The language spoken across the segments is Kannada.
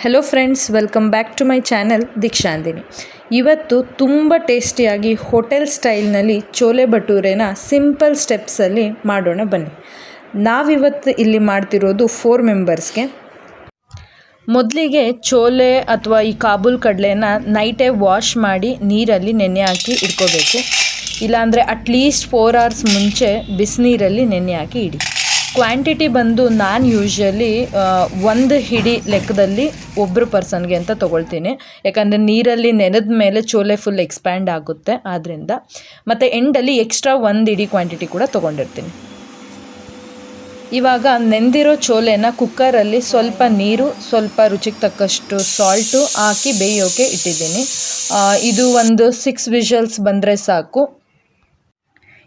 Hello friends, welcome back to my channel Deekshanandini. ಇವತ್ತು ತುಂಬ ಟೇಸ್ಟಿಯಾಗಿ ಹೋಟೆಲ್ ಸ್ಟೈಲ್ನಲ್ಲಿ ಚೋಲೆ ಭಟೂರೆನ ಸಿಂಪಲ್ ಸ್ಟೆಪ್ಸಲ್ಲಿ ಮಾಡೋಣ ಬನ್ನಿ. ನಾವಿವತ್ತು ಇಲ್ಲಿ ಮಾಡ್ತಿರೋದು 4 ಮೆಂಬರ್ಸ್ಗೆ. ಮೊದಲಿಗೆ ಚೋಲೆ ಅಥವಾ ಈ ಕಾಬೂಲ್ ಕಡಲೆನ ನೈಟೇ ವಾಶ್ ಮಾಡಿ ನೀರಲ್ಲಿ ನೆನೆ ಹಾಕಿ ಇಟ್ಕೋಬೇಕು. ಇಲ್ಲಾಂದರೆ ಅಟ್ಲೀಸ್ಟ್ 4 hours ಮುಂಚೆ ಬಿಸಿನೀರಲ್ಲಿ ನೆನೆ ಹಾಕಿ ಇಡಿ. ಕ್ವಾಂಟಿಟಿ ಬಂದು ನಾನು ಯೂಶ್ವಲಿ 1 ಹಿಡಿ ಲೆಕ್ಕದಲ್ಲಿ ಒಬ್ಬರು ಪರ್ಸನ್ಗೆ ಅಂತ ತೊಗೊಳ್ತೀನಿ. ಯಾಕಂದರೆ ನೀರಲ್ಲಿ ನೆನೆದ ಮೇಲೆ ಚೋಲೆ ಫುಲ್ ಎಕ್ಸ್ಪ್ಯಾಂಡ್ ಆಗುತ್ತೆ ಆದ್ದರಿಂದ. ಮತ್ತು ಎಂಡಲ್ಲಿ ಎಕ್ಸ್ಟ್ರಾ 1 ಹಿಡಿ ಕ್ವಾಂಟಿಟಿ ಕೂಡ ತೊಗೊಂಡಿರ್ತೀನಿ. ಇವಾಗ ನೆಂದಿರೋ ಚೋಲೆನ ಕುಕ್ಕರಲ್ಲಿ ಸ್ವಲ್ಪ ನೀರು, ಸ್ವಲ್ಪ ರುಚಿಗೆ ತಕ್ಕಷ್ಟು ಸಾಲ್ಟು ಹಾಕಿ ಬೇಯೋಕೆ ಇಟ್ಟಿದ್ದೀನಿ. ಇದು ಒಂದು 6 ವಿಷಲ್ಸ್ ಬಂದರೆ ಸಾಕು.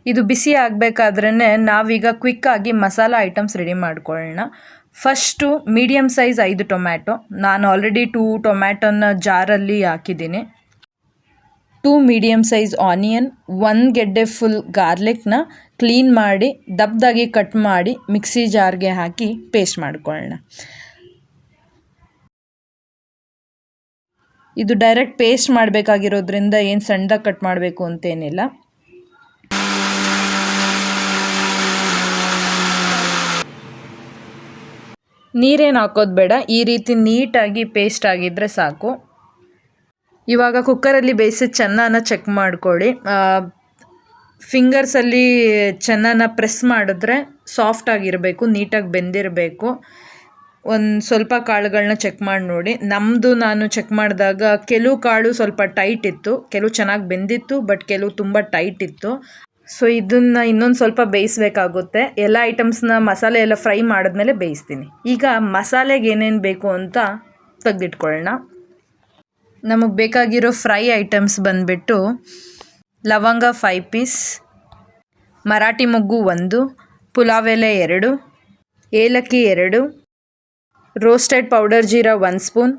ಇದು ಬಿಸಿ ಆಗಬೇಕಾದ್ರೇ ನಾವೀಗ ಕ್ವಿಕ್ಕಾಗಿ ಮಸಾಲ ಐಟಮ್ಸ್ ರೆಡಿ ಮಾಡ್ಕೊಳ್ಳೋಣ. First medium size 5 tomato. ನಾನು ಆಲ್ರೆಡಿ 2 ಟೊಮ್ಯಾಟೊನ ಜಾರಲ್ಲಿ ಹಾಕಿದ್ದೀನಿ. 2 ಮೀಡಿಯಮ್ ಸೈಜ್ ಆನಿಯನ್, 1 ಗೆಡ್ಡೆ ಫುಲ್ ಗಾರ್ಲಿಕ್ನ ಕ್ಲೀನ್ ಮಾಡಿ ದಪ್ಪದಾಗಿ ಕಟ್ ಮಾಡಿ ಮಿಕ್ಸಿ ಜಾರ್ಗೆ ಹಾಕಿ ಪೇಸ್ಟ್ ಮಾಡ್ಕೊಳ್ಳೋಣ. ಇದು ಡೈರೆಕ್ಟ್ ಪೇಸ್ಟ್ ಮಾಡಬೇಕಾಗಿರೋದ್ರಿಂದ ಏನು ಸಣ್ಣದಾಗಿ ಕಟ್ ಮಾಡಬೇಕು ಅಂತೇನಿಲ್ಲ. ನೀರೇನು ಹಾಕೋದು ಬೇಡ, ಈ ರೀತಿ ನೀಟಾಗಿ ಪೇಸ್ಟ್ ಆಗಿದ್ದರೆ ಸಾಕು. ಇವಾಗ ಕುಕ್ಕರಲ್ಲಿ ಬೇಯಿಸಿದ ಚೆನ್ನನ ಚೆಕ್ ಮಾಡ್ಕೊಳ್ಳಿ. ಫಿಂಗರ್ಸಲ್ಲಿ ಚೆನ್ನನ ಪ್ರೆಸ್ ಮಾಡಿದ್ರೆ ಸಾಫ್ಟಾಗಿರಬೇಕು, ನೀಟಾಗಿ ಬೆಂದಿರಬೇಕು. ಒಂದು ಸ್ವಲ್ಪ ಕಾಳುಗಳನ್ನ ಚೆಕ್ ಮಾಡಿ ನೋಡಿ. ನಾನು ಚೆಕ್ ಮಾಡಿದಾಗ ಕೆಲವು ಕಾಳು ಸ್ವಲ್ಪ ಟೈಟ್ ಇತ್ತು, ಕೆಲವು ಚೆನ್ನಾಗಿ ಬೆಂದಿತ್ತು, ಬಟ್ ಕೆಲವು ತುಂಬ ಟೈಟ್ ಇತ್ತು. ಸೊ ಇದನ್ನು ಇನ್ನೊಂದು ಸ್ವಲ್ಪ ಬೇಯಿಸಬೇಕಾಗುತ್ತೆ. ಎಲ್ಲ ಐಟಮ್ಸ್ನ ಮಸಾಲೆ ಎಲ್ಲ ಫ್ರೈ ಮಾಡಿದ್ಮೇಲೆ ಬೇಯಿಸ್ತೀನಿ. ಈಗ ಮಸಾಲೆಗೆ ಏನೇನು ಬೇಕು ಅಂತ ತೆಗೆದಿಟ್ಕೊಳ್ಳೋಣ. ನಮಗೆ ಬೇಕಾಗಿರೋ ಫ್ರೈ ಐಟಮ್ಸ್ ಬಂದುಬಿಟ್ಟು ಲವಂಗ 5 ಪೀಸ್, ಮರಾಠಿ ಮೊಗ್ಗು 1, ಪುಲಾವ್ ಎಲೆ 2, ಏಲಕ್ಕಿ 2, ರೋಸ್ಟೆಡ್ ಪೌಡರ್ ಜೀರಾ 1 spoon,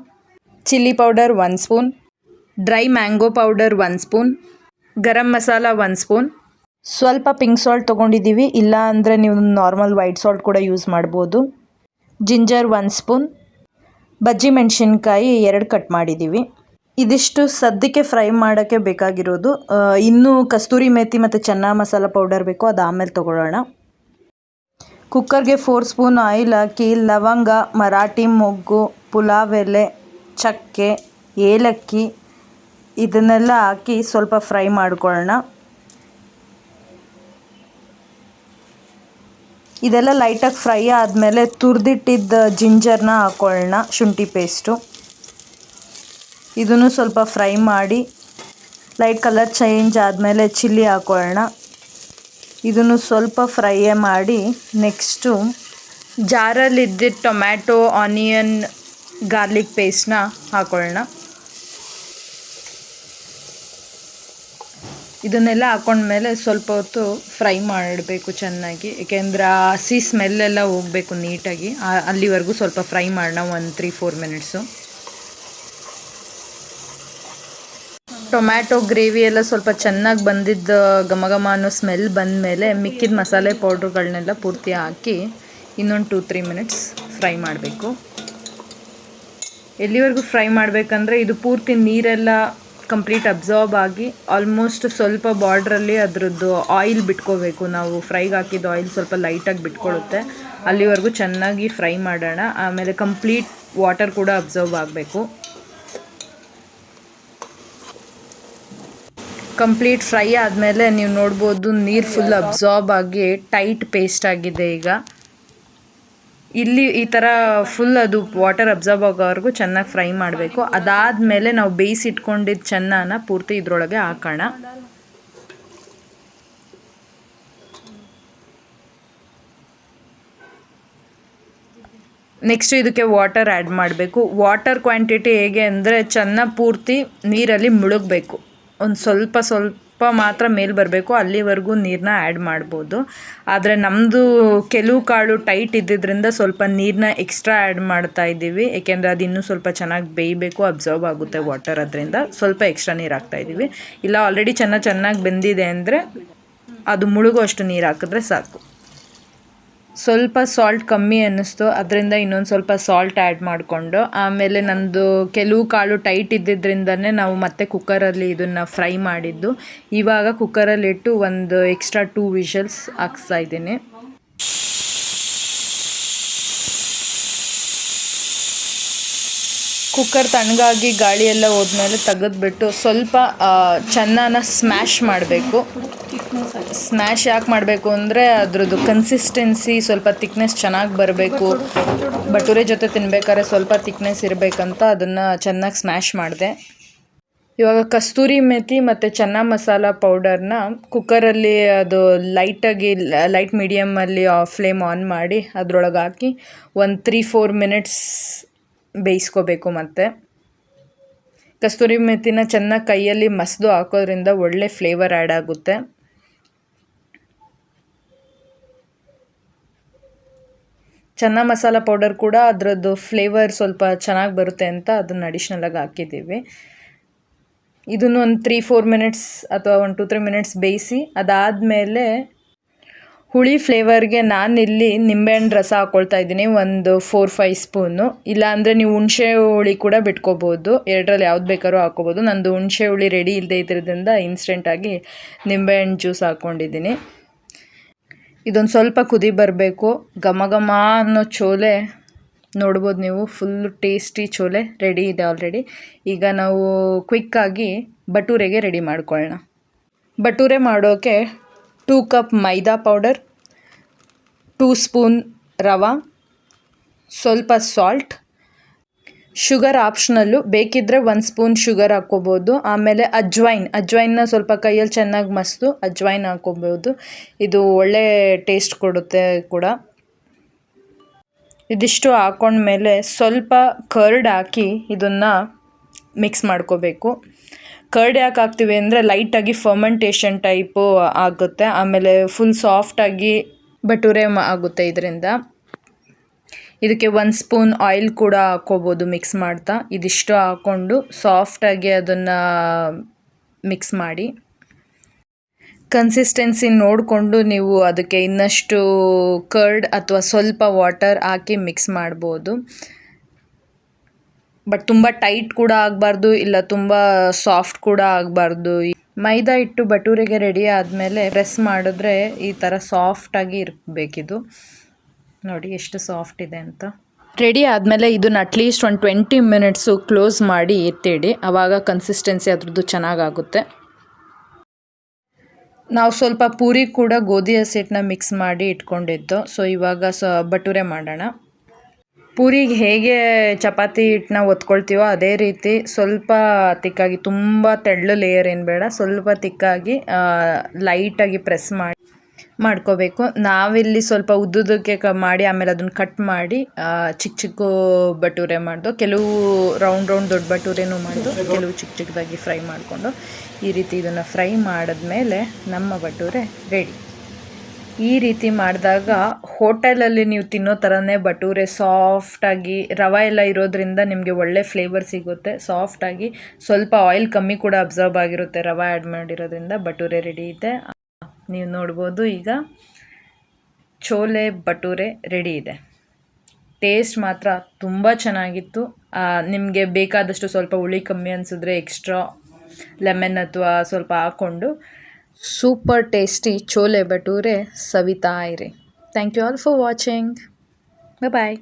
chilli powder 1 spoon, dry mango powder 1 spoon, garam masala 1 spoon, ಸ್ವಲ್ಪ ಪಿಂಕ್ ಸಾಲ್ಟ್ ತೊಗೊಂಡಿದ್ದೀವಿ, ಇಲ್ಲ ಅಂದರೆ ನೀವು ನಾರ್ಮಲ್ ವೈಟ್ ಸಾಲ್ಟ್ ಕೂಡ ಯೂಸ್ ಮಾಡ್ಬೋದು. ಜಿಂಜರ್ 1 ಸ್ಪೂನ್, ಬಜ್ಜಿ ಮೆಣಸಿನ್ಕಾಯಿ 2 ಕಟ್ ಮಾಡಿದ್ದೀವಿ. ಇದಿಷ್ಟು ಸದ್ಯಕ್ಕೆ ಫ್ರೈ ಮಾಡೋಕ್ಕೆ ಬೇಕಾಗಿರೋದು. ಇನ್ನೂ ಕಸ್ತೂರಿ ಮೇಥಿ ಮತ್ತು ಚೆನ್ನ ಮಸಾಲ ಪೌಡರ್ ಬೇಕು, ಅದು ಆಮೇಲೆ ತೊಗೊಳ್ಳೋಣ. ಕುಕ್ಕರ್ಗೆ 4 ಸ್ಪೂನ್ ಆಯಿಲ್ ಹಾಕಿ ಲವಂಗ, ಮರಾಠಿ ಮೊಗ್ಗು, ಪುಲಾವ್ ಎಲೆ, ಚಕ್ಕೆ, ಏಲಕ್ಕಿ ಇದನ್ನೆಲ್ಲ ಹಾಕಿ ಸ್ವಲ್ಪ ಫ್ರೈ ಮಾಡ್ಕೊಳ್ಳೋಣ. ಇದೆಲ್ಲ ಲೈಟಾಗಿ ಫ್ರೈ ಆದಮೇಲೆ ತುರಿದಿಟ್ಟಿದ್ದ ಜಿಂಜರ್ನ ಹಾಕ್ಕೊಳ್ಳೋಣ, ಶುಂಠಿ ಪೇಸ್ಟು. ಇದನ್ನು ಸ್ವಲ್ಪ ಫ್ರೈ ಮಾಡಿ ಲೈಟ್ ಕಲರ್ ಚೇಂಜ್ ಆದಮೇಲೆ ಚಿಲ್ಲಿ ಹಾಕ್ಕೊಳ್ಳೋಣ. ಇದನ್ನು ಸ್ವಲ್ಪ ಫ್ರೈ ಮಾಡಿ ನೆಕ್ಸ್ಟು ಜಾರಲ್ಲಿದ್ದಿದ್ದ ಟೊಮ್ಯಾಟೊ, ಆನಿಯನ್, ಗಾರ್ಲಿಕ್ ಪೇಸ್ಟ್ನ ಹಾಕ್ಕೊಳ್ಳೋಣ. ಇದನ್ನೆಲ್ಲ ಹಾಕೊಂಡ್ಮೇಲೆ ಸ್ವಲ್ಪ ಹೊತ್ತು ಫ್ರೈ ಮಾಡಬೇಕು ಚೆನ್ನಾಗಿ, ಏಕೆಂದರೆ ಆ ಹಸಿ ಸ್ಮೆಲ್ಲೆಲ್ಲ ಹೋಗಬೇಕು ನೀಟಾಗಿ. ಅಲ್ಲಿವರೆಗೂ ಸ್ವಲ್ಪ ಫ್ರೈ ಮಾಡೋಣ, 1-3-4 ಮಿನಿಟ್ಸು. ಟೊಮ್ಯಾಟೊ ಗ್ರೇವಿ ಎಲ್ಲ ಸ್ವಲ್ಪ ಚೆನ್ನಾಗಿ ಬಂದಿದ್ದ ಘಮ ಅನ್ನೋ ಸ್ಮೆಲ್ ಬಂದಮೇಲೆ ಮಿಕ್ಕಿದ ಮಸಾಲೆ ಪೌಡ್ರುಗಳನ್ನೆಲ್ಲ ಪೂರ್ತಿ ಹಾಕಿ ಇನ್ನೊಂದು 2-3 ಮಿನಿಟ್ಸ್ ಫ್ರೈ ಮಾಡಬೇಕು. ಎಲ್ಲಿವರೆಗೂ ಫ್ರೈ ಮಾಡಬೇಕಂದ್ರೆ ಇದು ಪೂರ್ತಿ ನೀರೆಲ್ಲ ಕಂಪ್ಲೀಟ್ ಅಬ್ಸಾರ್ಬ್ ಆಗಿ ಆಲ್ಮೋಸ್ಟ್ ಸ್ವಲ್ಪ ಬಾರ್ಡ್ರಲ್ಲಿ ಅದರದ್ದು ಆಯಿಲ್ ಬಿಟ್ಕೋಬೇಕು. ನಾವು ಫ್ರೈಗೆ ಹಾಕಿದ್ದು ಆಯಿಲ್ ಸ್ವಲ್ಪ ಲೈಟಾಗಿ ಬಿಟ್ಕೊಳ್ಳುತ್ತೆ, ಅಲ್ಲಿವರೆಗೂ ಚೆನ್ನಾಗಿ ಫ್ರೈ ಮಾಡೋಣ. ಆಮೇಲೆ ಕಂಪ್ಲೀಟ್ ವಾಟರ್ ಕೂಡ ಅಬ್ಸರ್ವ್ ಆಗಬೇಕು. ಕಂಪ್ಲೀಟ್ ಫ್ರೈ ಆದಮೇಲೆ ನೀವು ನೋಡ್ಬೋದು ನೀರು ಫುಲ್ ಅಬ್ಸಾರ್ಬ್ ಆಗಿ ಟೈಟ್ ಪೇಸ್ಟ್ ಆಗಿದೆ. ಈಗ ಇಲ್ಲಿ ಈ ಥರ ಫುಲ್ ಅದು ವಾಟರ್ ಅಬ್ಸರ್ವ್ ಆಗೋವರೆಗೂ ಚೆನ್ನಾಗಿ ಫ್ರೈ ಮಾಡಬೇಕು. ಅದಾದಮೇಲೆ ನಾವು ಬೇಯಿಸಿಟ್ಕೊಂಡಿದ್ದ ಚೆನ್ನನ ಪೂರ್ತಿ ಇದರೊಳಗೆ ಹಾಕೋಣ. ನೆಕ್ಸ್ಟ್ ಇದಕ್ಕೆ ವಾಟರ್ ಆ್ಯಡ್ ಮಾಡಬೇಕು. ವಾಟರ್ ಕ್ವಾಂಟಿಟಿ ಹೇಗೆ ಅಂದರೆ ಚೆನ್ನ ಪೂರ್ತಿ ನೀರಲ್ಲಿ ಮುಳುಗಬೇಕು, ಒಂದು ಸ್ವಲ್ಪ ಮಾತ್ರ ಮೇಲೆ ಬರಬೇಕು, ಅಲ್ಲಿವರೆಗೂ ನೀರನ್ನ ಆ್ಯಡ್ ಮಾಡ್ಬೋದು. ಆದರೆ ನಮ್ಮದು ಕೆಲವು ಕಾಳು ಟೈಟ್ ಇದ್ದಿದ್ದರಿಂದ ಸ್ವಲ್ಪ ನೀರನ್ನ ಎಕ್ಸ್ಟ್ರಾ ಆ್ಯಡ್ ಮಾಡ್ತಾ ಇದ್ದೀವಿ, ಏಕೆಂದರೆ ಅದು ಇನ್ನೂ ಸ್ವಲ್ಪ ಚೆನ್ನಾಗಿ ಬೇಯಬೇಕು, ಅಬ್ಸರ್ವ್ ಆಗುತ್ತೆ ವಾಟರ್, ಅದರಿಂದ ಸ್ವಲ್ಪ ಎಕ್ಸ್ಟ್ರಾ ನೀರು ಹಾಕ್ತಾಯಿದ್ದೀವಿ. ಇಲ್ಲ ಆಲ್ರೆಡಿ ಚೆನ್ನಾಗಿ ಬೆಂದಿದೆ ಅಂದರೆ ಅದು ಮುಳುಗೋ ಅಷ್ಟು ನೀರು ಹಾಕಿದ್ರೆ ಸಾಕು. ಸ್ವಲ್ಪ ಸಾಲ್ಟ್ ಕಮ್ಮಿ ಅನ್ನಿಸ್ತು, ಅದರಿಂದ ಇನ್ನೊಂದು ಸ್ವಲ್ಪ ಸಾಲ್ಟ್ ಆ್ಯಡ್ ಮಾಡಿಕೊಂಡು, ಆಮೇಲೆ ನಮ್ಮದು ಕೆಲವು ಕಾಳು ಟೈಟ್ ಇದ್ದಿದ್ದರಿಂದನೇ ನಾವು ಮತ್ತೆ ಕುಕ್ಕರಲ್ಲಿ ಇದನ್ನು ಫ್ರೈ ಮಾಡಿದ್ದು. ಇವಾಗ ಕುಕ್ಕರಲ್ಲಿಟ್ಟು ಒಂದು ಎಕ್ಸ್ಟ್ರಾ 2 ವಿಷಲ್ಸ್ ಹಾಕ್ಸ್ತಾ ಇದ್ದೀನಿ. ಕುಕ್ಕರ್ ತಣ್ಣಗಾಗಿ ಗಾಳಿ ಎಲ್ಲ ಹೋದ್ಮೇಲೆ ತೆಗೆದ್ಬಿಟ್ಟು ಸ್ವಲ್ಪ ಚೆನ್ನಾಗಿ ಸ್ಮ್ಯಾಶ್ ಮಾಡಬೇಕು. ಸ್ಮ್ಯಾಶ್ ಯಾಕೆ ಮಾಡಬೇಕು ಅಂದರೆ ಅದ್ರದ್ದು ಕನ್ಸಿಸ್ಟೆನ್ಸಿ ಸ್ವಲ್ಪ ಥಿಕ್ನೆಸ್ ಚೆನ್ನಾಗಿ ಬರಬೇಕು. ಭಟೂರೆ ಜೊತೆ ತಿನ್ಬೇಕಾದ್ರೆ ಸ್ವಲ್ಪ ಥಿಕ್ನೆಸ್ ಇರಬೇಕಂತ ಅದನ್ನು ಚೆನ್ನಾಗಿ ಸ್ಮ್ಯಾಶ್ ಮಾಡಿದೆ. ಇವಾಗ ಕಸ್ತೂರಿ ಮೆಥಿ ಮತ್ತು ಚೆನ್ನ ಮಸಾಲ ಪೌಡರ್ನ ಕುಕ್ಕರಲ್ಲಿ ಅದು ಲೈಟ್ ಮೀಡಿಯಮಲ್ಲಿ ಫ್ಲೇಮ್ ಆನ್ ಮಾಡಿ ಅದರೊಳಗೆ ಹಾಕಿ ಒಂದು 3-4 ಮಿನಿಟ್ಸ್ ಬೇಯಿಸ್ಕೋಬೇಕು. ಮತ್ತು ಕಸ್ತೂರಿ ಮೆಥಿನ ಚೆನ್ನಾಗಿ ಕೈಯಲ್ಲಿ ಮಸ್ದು ಹಾಕೋದ್ರಿಂದ ಒಳ್ಳೆ ಫ್ಲೇವರ್ ಆ್ಯಡ್ ಆಗುತ್ತೆ. ಚೆನ್ನ ಮಸಾಲ ಪೌಡರ್ ಕೂಡ ಅದರದ್ದು ಫ್ಲೇವರ್ ಸ್ವಲ್ಪ ಚೆನ್ನಾಗಿ ಬರುತ್ತೆ ಅಂತ ಅದನ್ನು ಅಡಿಷ್ನಲಾಗಿ ಹಾಕಿದ್ದೀವಿ. ಇದನ್ನು ಒಂದು 3-4 ಮಿನಿಟ್ಸ್ ಅಥವಾ ಒಂದು 2-3 ಮಿನಿಟ್ಸ್ ಬೇಯಿಸಿ ಅದಾದಮೇಲೆ ಹುಳಿ ಫ್ಲೇವರ್ಗೆ ನಾನಿಲ್ಲಿ ನಿಂಬೆಹಣ್ಣು ರಸ ಹಾಕ್ಕೊಳ್ತಾ ಇದ್ದೀನಿ, ಒಂದು 4-5 ಸ್ಪೂನು. ಇಲ್ಲಾಂದರೆ ನೀವು ಹುಣಸೆ ಹುಳಿ ಕೂಡ ಬಿಟ್ಕೋಬೋದು, ಎರಡರಲ್ಲಿ ಯಾವ್ದು ಬೇಕಾದ್ರೂ ಹಾಕ್ಕೋಬೋದು. ನಂದು ಹುಣಸೆ ಹುಳಿ ರೆಡಿ ಇಲ್ಲದೆ ಇದ್ರಿಂದ ಇನ್ಸ್ಟೆಂಟಾಗಿ ನಿಂಬೆಹಣ್ಣು ಜ್ಯೂಸ್ ಹಾಕ್ಕೊಂಡಿದ್ದೀನಿ. ಇದೊಂದು ಸ್ವಲ್ಪ ಕುದಿ ಬರಬೇಕು. ಘಮ ಘಮ ಅನ್ನೋ ಚೋಲೆ ನೋಡ್ಬೋದು ನೀವು, ಫುಲ್ಲು ಟೇಸ್ಟಿ ಚೋಲೆ ರೆಡಿ ಇದೆ ಆಲ್ರೆಡಿ. ಈಗ ನಾವು ಕ್ವಿಕ್ಕಾಗಿ ಭಟೂರೆಗೆ ರೆಡಿ ಮಾಡ್ಕೊಳ್ಳೋಣ. ಭಟೂರೆ ಮಾಡೋಕ್ಕೆ 2 ಕಪ್ ಮೈದಾ ಪೌಡರ್, 2 ಸ್ಪೂನ್ ರವೆ, ಸ್ವಲ್ಪ ಸಾಲ್ಟ್, ಶುಗರ್ ಆಪ್ಷನಲ್ಲು, ಬೇಕಿದ್ದರೆ 1 ಸ್ಪೂನ್ ಶುಗರ್ ಹಾಕ್ಕೋಬೋದು. ಆಮೇಲೆ ಅಜ್ವೈನ್ನ ಸ್ವಲ್ಪ ಕೈಯಲ್ಲಿ ಚೆನ್ನಾಗಿ ಮಸ್ದು ಅಜ್ವೈನ್ ಹಾಕ್ಕೋಬೋದು, ಇದು ಒಳ್ಳೆ ಟೇಸ್ಟ್ ಕೊಡುತ್ತೆ ಕೂಡ. ಇದಿಷ್ಟು ಹಾಕ್ಕೊಂಡ್ಮೇಲೆ ಸ್ವಲ್ಪ ಕರ್ಡ್ ಹಾಕಿ ಇದನ್ನು ಮಿಕ್ಸ್ ಮಾಡ್ಕೋಬೇಕು. ಕರ್ಡ್ ಯಾಕೆ ಹಾಕ್ತೀವಿ ಅಂದರೆ ಲೈಟಾಗಿ ಫರ್ಮೆಂಟೇಷನ್ ಟೈಪು ಆಗುತ್ತೆ, ಆಮೇಲೆ ಫುಲ್ ಸಾಫ್ಟಾಗಿ ಭಟೂರೆ ಆಗುತ್ತೆ ಇದರಿಂದ. ಇದಕ್ಕೆ 1 ಸ್ಪೂನ್ ಆಯಿಲ್ ಕೂಡ ಹಾಕ್ಕೋಬೋದು ಮಿಕ್ಸ್ ಮಾಡ್ತಾ. ಇದಿಷ್ಟು ಹಾಕ್ಕೊಂಡು ಸಾಫ್ಟಾಗಿ ಅದನ್ನು ಮಿಕ್ಸ್ ಮಾಡಿ. ಕನ್ಸಿಸ್ಟೆನ್ಸಿ ನೋಡಿಕೊಂಡು ನೀವು ಅದಕ್ಕೆ ಇನ್ನಷ್ಟು ಕರ್ಡ್ ಅಥವಾ ಸ್ವಲ್ಪ ವಾಟರ್ ಹಾಕಿ ಮಿಕ್ಸ್ ಮಾಡ್ಬೋದು. ಬಟ್ ತುಂಬ ಟೈಟ್ ಕೂಡ ಆಗಬಾರ್ದು, ಇಲ್ಲ ತುಂಬ ಸಾಫ್ಟ್ ಕೂಡ ಆಗಬಾರ್ದು. ಮೈದಾ ಹಿಟ್ಟು ಭಟೂರೆಗೆ ರೆಡಿ ಆದಮೇಲೆ ಪ್ರೆಸ್ ಮಾಡಿದ್ರೆ ಈ ಥರ ಸಾಫ್ಟಾಗಿ ಇರಬೇಕಿದು. ನೋಡಿ ಎಷ್ಟು ಸಾಫ್ಟ್ ಇದೆ ಅಂತ. ರೆಡಿ ಆದಮೇಲೆ ಇದನ್ನು ಅಟ್ಲೀಸ್ಟ್ ಒಂದು 20 ಮಿನಿಟ್ಸು ಕ್ಲೋಸ್ ಮಾಡಿ ಎತ್ತಿಡಿ, ಆವಾಗ ಕನ್ಸಿಸ್ಟೆನ್ಸಿ ಅದ್ರದ್ದು ಚೆನ್ನಾಗಾಗುತ್ತೆ. ನಾವು ಸ್ವಲ್ಪ ಪೂರಿ ಕೂಡ ಗೋಧಿ ಹಸಿಟ್ಟನ್ನ ಮಿಕ್ಸ್ ಮಾಡಿ ಇಟ್ಕೊಂಡಿದ್ದು. ಸೊ ಇವಾಗ ಭಟೂರೆ ಮಾಡೋಣ. ಪೂರಿಗೆ ಹೇಗೆ ಚಪಾತಿ ಹಿಟ್ಟನ್ನ ಒತ್ಕೊಳ್ತೀವೋ ಅದೇ ರೀತಿ ಸ್ವಲ್ಪ ತಿಕ್ಕಾಗಿ, ತುಂಬ ತೆಳ್ಳು ಲೇಯರ್ ಏನು ಬೇಡ, ಸ್ವಲ್ಪ ತಿಕ್ಕಾಗಿ ಲೈಟಾಗಿ ಪ್ರೆಸ್ ಮಾಡ್ಕೋಬೇಕು. ನಾವಿಲ್ಲಿ ಸ್ವಲ್ಪ ಉದ್ದುದಕ್ಕೆ ಮಾಡಿ ಆಮೇಲೆ ಅದನ್ನು ಕಟ್ ಮಾಡಿ ಚಿಕ್ಕ ಭಟೂರೆ ಮಾಡ್ದು. ಕೆಲವು ರೌಂಡ್ ದೊಡ್ಡ ಭಟೂರೆನೂ ಮಾಡ್ದು, ಕೆಲವು ಚಿಕ್ಕದಾಗಿ ಫ್ರೈ ಮಾಡಿಕೊಂಡು ಈ ರೀತಿ ಇದನ್ನು ಫ್ರೈ ಮಾಡಿದ್ಮೇಲೆ ನಮ್ಮ ಭಟೂರೆ ರೆಡಿ. ಈ ರೀತಿ ಮಾಡಿದಾಗ ಹೋಟೆಲಲ್ಲಿ ನೀವು ತಿನ್ನೋ ಥರನೇ ಭಟೂರೆ ಸಾಫ್ಟಾಗಿ, ರವೆ ಎಲ್ಲ ಇರೋದ್ರಿಂದ ನಿಮಗೆ ಒಳ್ಳೆ ಫ್ಲೇವರ್ ಸಿಗುತ್ತೆ. ಸಾಫ್ಟಾಗಿ ಸ್ವಲ್ಪ ಆಯಿಲ್ ಕಮ್ಮಿ ಕೂಡ ಅಬ್ಸರ್ವ್ ಆಗಿರುತ್ತೆ ರವೆ ಆ್ಯಡ್ ಮಾಡಿರೋದ್ರಿಂದ. ಭಟೂರೆ ರೆಡಿ ಇದೆ, ನೀವು ನೋಡ್ಬೋದು. ಈಗ ಚೋಲೆ ಭಟೂರೆ ರೆಡಿ ಇದೆ. ಟೇಸ್ಟ್ ಮಾತ್ರ ತುಂಬ ಚೆನ್ನಾಗಿತ್ತು. ನಿಮಗೆ ಬೇಕಾದಷ್ಟು ಸ್ವಲ್ಪ ಹುಳಿ ಕಮ್ಮಿ ಅನಿಸಿದ್ರೆ ಎಕ್ಸ್ಟ್ರಾ ಲೆಮನ್ ಅಥವಾ ಸ್ವಲ್ಪ ಹಾಕ್ಕೊಂಡು ಸೂಪರ್ ಟೇಸ್ಟಿ ಚೋಲೆ ಭಟೂರೆ ಸವಿತಾ ಇರಿ. Thank you all for watching. Bye.